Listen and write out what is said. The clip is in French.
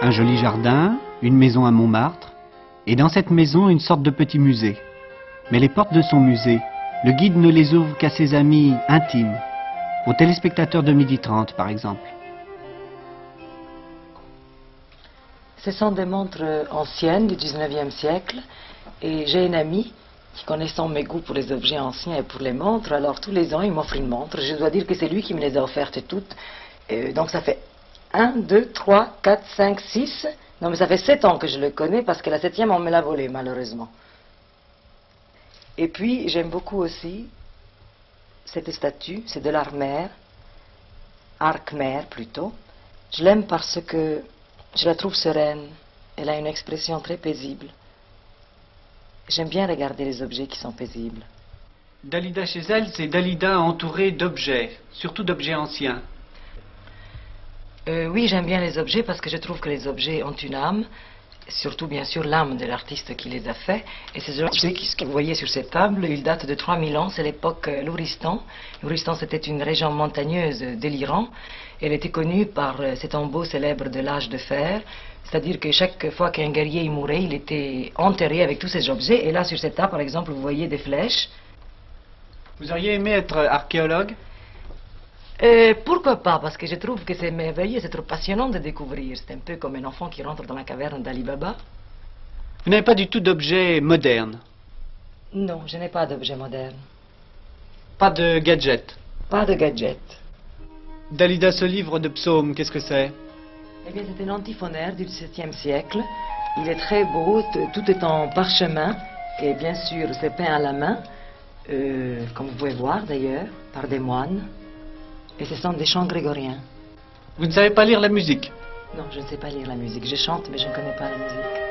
Un joli jardin, une maison à Montmartre, et dans cette maison une sorte de petit musée. Mais les portes de son musée, le guide ne les ouvre qu'à ses amis intimes, aux téléspectateurs de 12h30 par exemple. Ce sont des montres anciennes du 19e siècle et j'ai une amie qui, connaissant mes goûts pour les objets anciens et pour les montres, alors tous les ans il m'offre une montre. Je dois dire que c'est lui qui me les a offertes toutes. Donc ça fait 1, 2, 3, 4, 5, 6. Non mais ça fait 7 ans que je le connais parce que la 7e on me l'a volée malheureusement. Et puis j'aime beaucoup aussi cette statue, c'est de l'art mer, arc-mer plutôt. Je l'aime parce que je la trouve sereine, elle a une expression très paisible. J'aime bien regarder les objets qui sont paisibles. Dalida chez elle, c'est Dalida entourée d'objets, surtout d'objets anciens. Oui, j'aime bien les objets parce que je trouve que les objets ont une âme, surtout bien sûr l'âme de l'artiste qui les a faits. Et ces objets que vous voyez sur cette table, ils datent de 3000 ans, c'est l'époque Louristan. Louristan, c'était une région montagneuse de l'Iran. Elle était connue par ces tombeaux célèbres de l'âge de fer, c'est-à-dire que chaque fois qu'un guerrier y mourait, il était enterré avec tous ces objets. Et là, sur cette table, par exemple, vous voyez des flèches. Vous auriez aimé être archéologue? Pourquoi pas? Parce que je trouve que c'est merveilleux, c'est trop passionnant de découvrir. C'est un peu comme un enfant qui rentre dans la caverne d'Ali Baba. Vous n'avez pas du tout d'objets modernes? Non, je n'ai pas d'objet moderne. Pas de gadgets? Pas de gadget. Dalida, ce livre de psaumes, qu'est-ce que c'est? Eh bien, c'est un antiphonaire du XVIIe siècle. Il est très beau, tout est en parchemin. Et bien sûr, c'est peint à la main, comme vous pouvez voir d'ailleurs, par des moines. Et ce sont des chants grégoriens. Vous ne savez pas lire la musique? Non, je ne sais pas lire la musique. Je chante, mais je ne connais pas la musique.